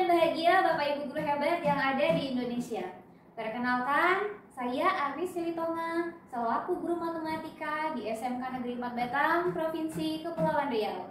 dan bahagia Bapak Ibu guru hebat yang ada di Indonesia. Perkenalkan, saya Arnis Silitonga, selaku guru matematika di SMK Negeri 4 Batam, Provinsi Kepulauan Riau.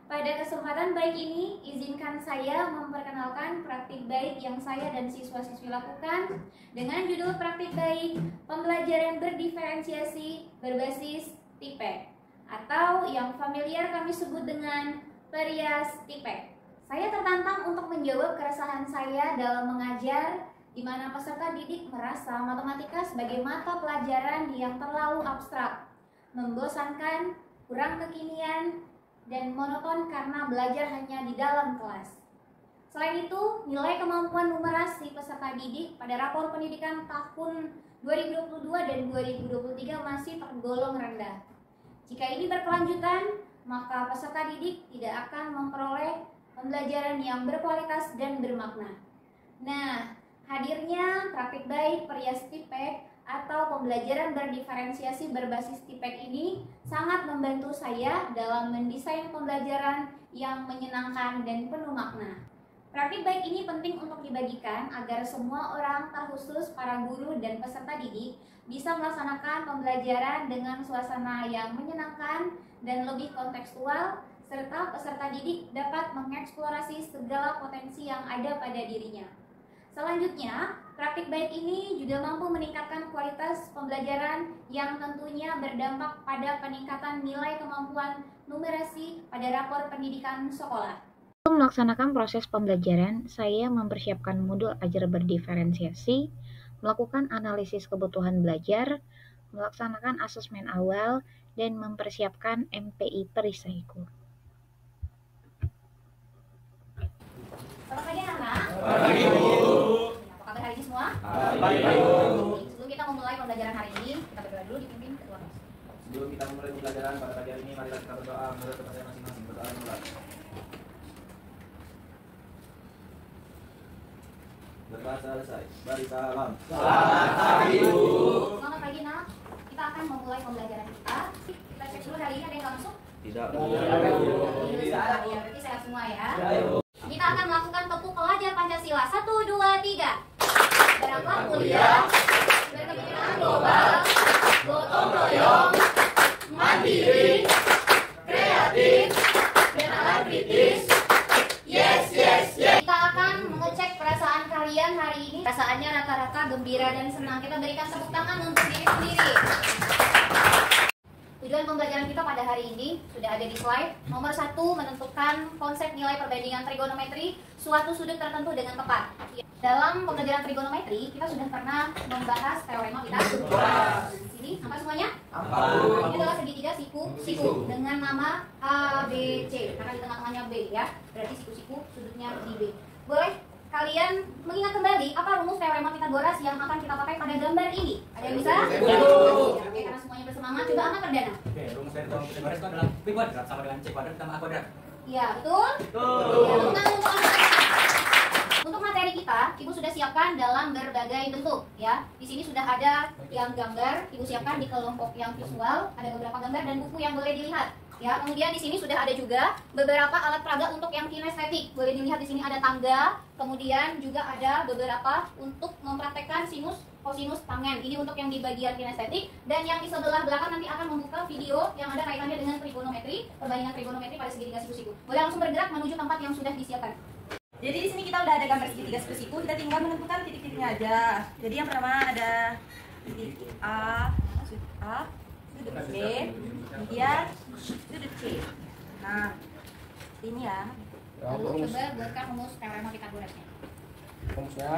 Pada kesempatan baik ini, izinkan saya memperkenalkan praktik baik yang saya dan siswa-siswi lakukan dengan judul praktik baik pembelajaran berdiferensiasi berbasis TIPEK atau yang familiar kami sebut dengan Perias TIPEK. Saya tertantang untuk menjawab keresahan saya dalam mengajar, di mana peserta didik merasa matematika sebagai mata pelajaran yang terlalu abstrak, membosankan, kurang kekinian, dan monoton karena belajar hanya di dalam kelas. Selain itu, nilai kemampuan numerasi peserta didik pada rapor pendidikan tahun 2022 dan 2023 masih tergolong rendah. Jika ini berkelanjutan, maka peserta didik tidak akan memperoleh pembelajaran yang berkualitas dan bermakna. Nah, hadirnya praktik baik Perias TIPEK atau pembelajaran berdiferensiasi berbasis TIPEK ini sangat membantu saya dalam mendesain pembelajaran yang menyenangkan dan penuh makna. Praktik baik ini penting untuk dibagikan agar semua orang, terkhusus para guru dan peserta didik, bisa melaksanakan pembelajaran dengan suasana yang menyenangkan dan lebih kontekstual, serta peserta didik dapat mengeksplorasi segala potensi yang ada pada dirinya. Selanjutnya, praktik baik ini juga mampu meningkatkan kualitas pembelajaran yang tentunya berdampak pada peningkatan nilai kemampuan numerasi pada rapor pendidikan sekolah. Untuk melaksanakan proses pembelajaran, saya mempersiapkan modul ajar berdiferensiasi, melakukan analisis kebutuhan belajar, melaksanakan asesmen awal, dan mempersiapkan MPI perisaiku. Selamat pagi anak-anak. Pagi, Bu. Apa kabar hari ini semua? Baik, Bu. Sebelum kita memulai pembelajaran hari ini, kita berdoa dulu dipimpin ketua kelas. Sebelum kita memulai pembelajaran pada pagi hari ini, mari kita berdoa menurut kepercayaan masing-masing. Berdoa mulai. Berdoa selesai. Beri salam. Selamat pagi, Bu. Selamat pagi nak. Kita akan memulai pembelajaran kita. Kita cek dulu hari ini ada yang nggak masuk? Tidak, Bu. Ya, berarti sehat semua ya. Kita akan melakukan tepuk pelajar Pancasila. 1, 2, 3. Berangkat kuliah, berkepentingan global, gotong royong, mandiri, kreatif, dan kritis. Yes, yes, yes. Kita akan mengecek perasaan kalian hari ini. Perasaannya rata-rata gembira dan senang. Kita berikan tepuk tangan untuk diri sendiri. Tujuan pembelajaran kita pada hari ini sudah ada di slide. Nomor 1, menentukan konsep nilai perbandingan trigonometri suatu sudut tertentu dengan tepat. Dalam pembelajaran trigonometri, kita sudah pernah membahas teorema kita. Di sini, apa semuanya? Ini adalah segitiga siku dengan nama ABC, karena di tengah-tengahnya B ya. Berarti siku sudutnya di B. Boleh kalian mengingat kembali apa rumus teorema Pythagoras yang akan kita pakai pada gambar ini? Ada yang bisa? Oke, karena semuanya bersemangat, coba angkat perdana. Oke, rumus dari Pythagoras itu adalah B kuadrat sama dengan C kuadrat ditambah A kuadrat. Iya, betul? Ya, tepuk tangan untuk anak. Untuk materi kita, Ibu sudah siapkan dalam berbagai bentuk ya. Di sini sudah ada yang gambar, Ibu siapkan di kelompok yang visual, ada beberapa gambar dan buku yang boleh dilihat. Ya, kemudian di sini sudah ada juga beberapa alat peraga untuk yang kinestetik. Boleh dilihat di sini ada tangga, kemudian juga ada beberapa untuk mempraktekkan sinus, kosinus, tangen. Ini untuk yang di bagian kinestetik, dan yang di sebelah belakang nanti akan membuka video yang ada kaitannya dengan trigonometri, perbandingan trigonometri pada segitiga siku-siku. Boleh langsung bergerak menuju tempat yang sudah disiapkan. Jadi di sini kita udah ada gambar segitiga siku, kita tinggal menentukan titik-titiknya aja. Jadi yang pertama ada titik A, sudut B, kemudian sudut C. Nah, ini ya. Lalu coba buatkan rumus teorema Pythagorasnya. Rumusnya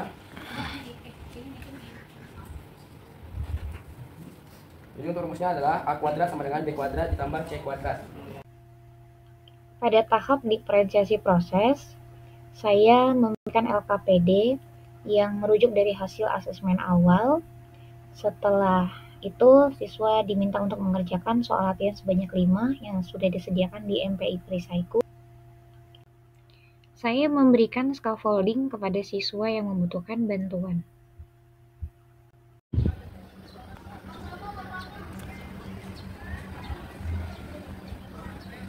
jadi untuk rumusnya adalah A kuadrat sama dengan B kuadrat ditambah C kuadrat. Pada tahap diferensiasi proses, saya memberikan LKPD yang merujuk dari hasil asesmen awal. Setelah itu, siswa diminta untuk mengerjakan soal latihan sebanyak 5 yang sudah disediakan di MPI perisaiku. Saya memberikan scaffolding kepada siswa yang membutuhkan bantuan.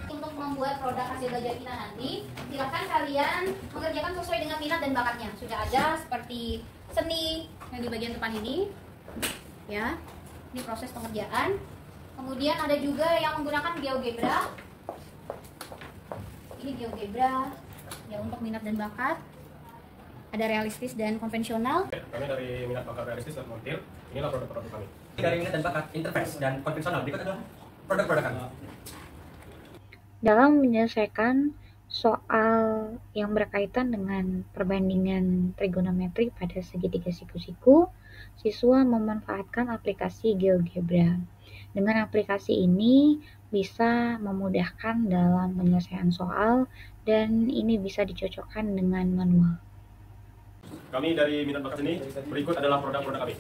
Untuk membuat produk hasil belajar kita nanti, silakan kalian mengerjakan sesuai dengan minat dan bakatnya. Sudah ada seperti seni yang di bagian depan ini, ya. Ini proses pengerjaan. Kemudian ada juga yang menggunakan GeoGebra. Ini GeoGebra, ya untuk minat dan bakat. Ada realistis dan konvensional. Kami dari minat bakat realistis dan montir. Inilah produk-produk kami. Dari minat dan bakat, interface dan konvensional, berikut adalah produk-produk kami. Dalam menyelesaikan soal yang berkaitan dengan perbandingan trigonometri pada segitiga siku-siku, siswa memanfaatkan aplikasi GeoGebra. Dengan aplikasi ini bisa memudahkan dalam penyelesaian soal dan ini bisa dicocokkan dengan manual. Kami dari minat bakat seni, berikut adalah produk-produk kami.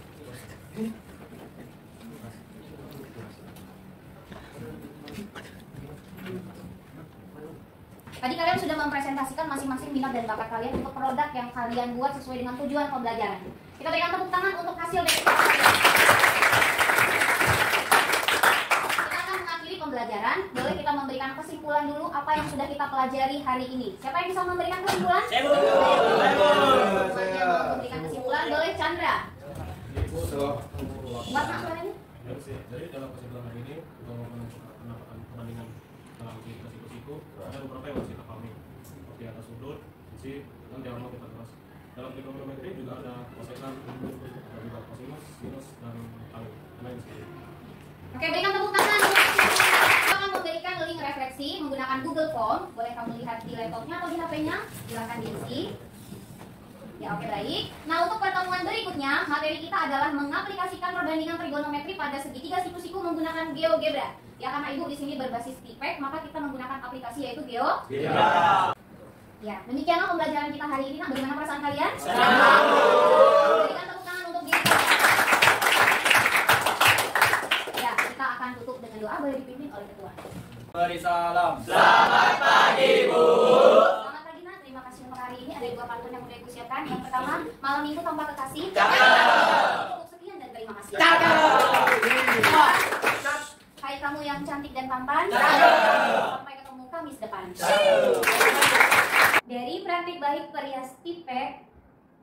Tadi kalian sudah mempresentasikan masing-masing minat dan bakat kalian untuk produk yang kalian buat sesuai dengan tujuan pembelajaran. Kita berikan tepuk tangan untuk hasil dari kita akan mengakhiri pembelajaran. Boleh kita memberikan kesimpulan dulu apa yang sudah kita pelajari hari ini. Siapa yang bisa memberikan kesimpulan? Saya memberikan kesimpulan. Boleh Chandra. Buat ini? Jadi dalam kesimpulan hari ini, kita menentukan pendapatan perbandingan dalam siku-siku, ada beberapa yang harus kita pahami, seperti atas sudut, sisi, dan diagonal kita terus. Dalam trigonometri juga ada kosekan, ada juga kosinus, sinus, dan lain sebagainya. Oke, berikan tepuk tangan. Kita akan memberikan link refleksi menggunakan Google Form. Boleh kamu lihat di laptopnya atau di HP-nya. Silakan diisi. Ya, oke, baik. Nah, untuk pertemuan berikutnya, materi kita adalah mengaplikasikan perbandingan trigonometri pada segitiga siku-siku menggunakan GeoGebra. Ya, karena Ibu di sini berbasis TPEC, maka kita menggunakan aplikasi yaitu GeoGebra. Ya, demikianlah pembelajaran kita hari ini. Nah, bagaimana perasaan kalian? Berikan tepuk tangan untuk GeoGebra. Ya, kita akan tutup dengan doa, boleh dipimpin oleh ketua. Beri salam. Selamat pagi, Nak. Terima kasih untuk hari ini. Ada dua pantun yang sudah Ibu siapkan. Yang pertama, malam minggu tanpa kekasih. Cukup sekian dan terima kasih. Hai kamu yang cantik dan tampan. Sampai ketemu Kamis depan. Dari praktik baik perias TPEC,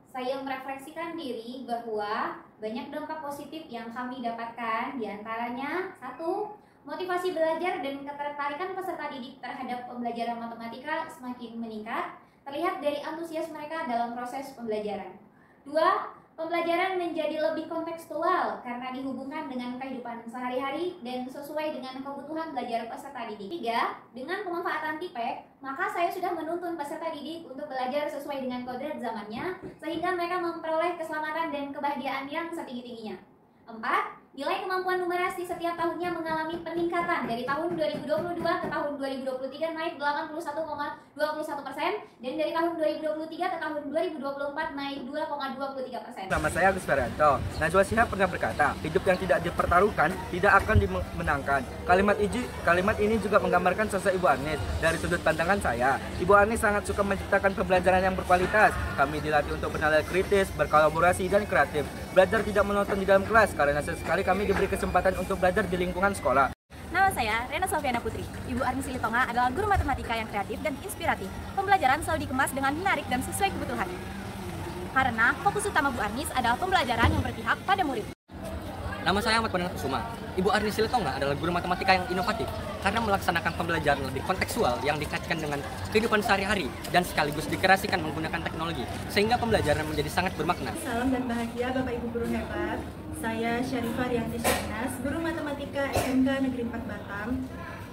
saya merefleksikan diri bahwa banyak dampak positif yang kami dapatkan. Di antaranya, 1. Motivasi belajar dan ketertarikan peserta didik terhadap pembelajaran matematika semakin meningkat, terlihat dari antusias mereka dalam proses pembelajaran. 2. Pembelajaran menjadi lebih kontekstual karena dihubungkan dengan kehidupan sehari-hari dan sesuai dengan kebutuhan belajar peserta didik. 3. Dengan pemanfaatan TPEC, maka saya sudah menuntun peserta didik untuk belajar sesuai dengan kodrat zamannya, sehingga mereka memperoleh keselamatan dan kebahagiaan yang setinggi-tingginya. 4. Nilai kemampuan numerasi setiap tahunnya mengalami peningkatan dari tahun 2022 ke tahun 2023 naik 81,21% dan dari tahun 2023 ke tahun 2024 naik 2,23%. Nama saya Agus Ferianto. Najwa Shihab pernah berkata, hidup yang tidak dipertaruhkan tidak akan dimenangkan. Kalimat ini juga menggambarkan sosok Ibu Arnis. Dari sudut pandangan saya, Ibu Arnis sangat suka menciptakan pembelajaran yang berkualitas. Kami dilatih untuk bernilai kritis, berkolaborasi, dan kreatif. Belajar tidak menonton di dalam kelas karena sesekali kami diberi kesempatan untuk belajar di lingkungan sekolah. Nama saya Rena Sofiana Putri. Ibu Arnis Silitonga adalah guru matematika yang kreatif dan inspiratif. Pembelajaran selalu dikemas dengan menarik dan sesuai kebutuhan. Karena fokus utama Bu Arnis adalah pembelajaran yang berpihak pada murid. Nama saya Ahmad Pandangan Kusuma. Ibu Arnis Silitonga adalah guru matematika yang inovatif karena melaksanakan pembelajaran lebih kontekstual yang dikaitkan dengan kehidupan sehari-hari dan sekaligus dikreasikan menggunakan teknologi sehingga pembelajaran menjadi sangat bermakna. Salam dan bahagia Bapak Ibu guru hebat. Saya Syarifah Rianti Syahnas, guru matematika SMK Negeri 4 Batam.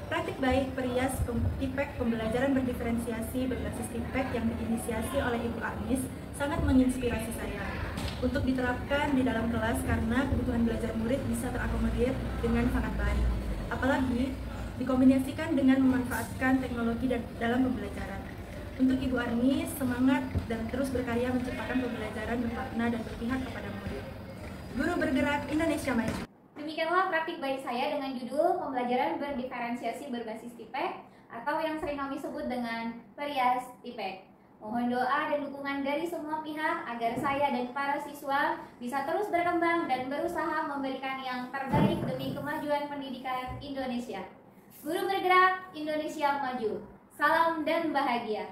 Praktik baik perias TPEC pembelajaran berdiferensiasi berbasis TPEC yang diinisiasi oleh Ibu Arnis sangat menginspirasi saya untuk diterapkan di dalam kelas karena kebutuhan belajar murid bisa terakomodir dengan sangat baik. Apalagi dikombinasikan dengan memanfaatkan teknologi dalam pembelajaran. Untuk Ibu Arnis, semangat dan terus berkarya menciptakan pembelajaran bermakna dan berpihak kepada murid. Guru bergerak Indonesia Maju. Demikianlah praktik baik saya dengan judul pembelajaran berdiferensiasi berbasis TPEC atau yang sering kami sebut dengan perias TPEC. Mohon doa dan dukungan dari semua pihak agar saya dan para siswa bisa terus berkembang dan berusaha memberikan yang terbaik demi kemajuan pendidikan Indonesia. Guru bergerak Indonesia Maju. Salam dan bahagia.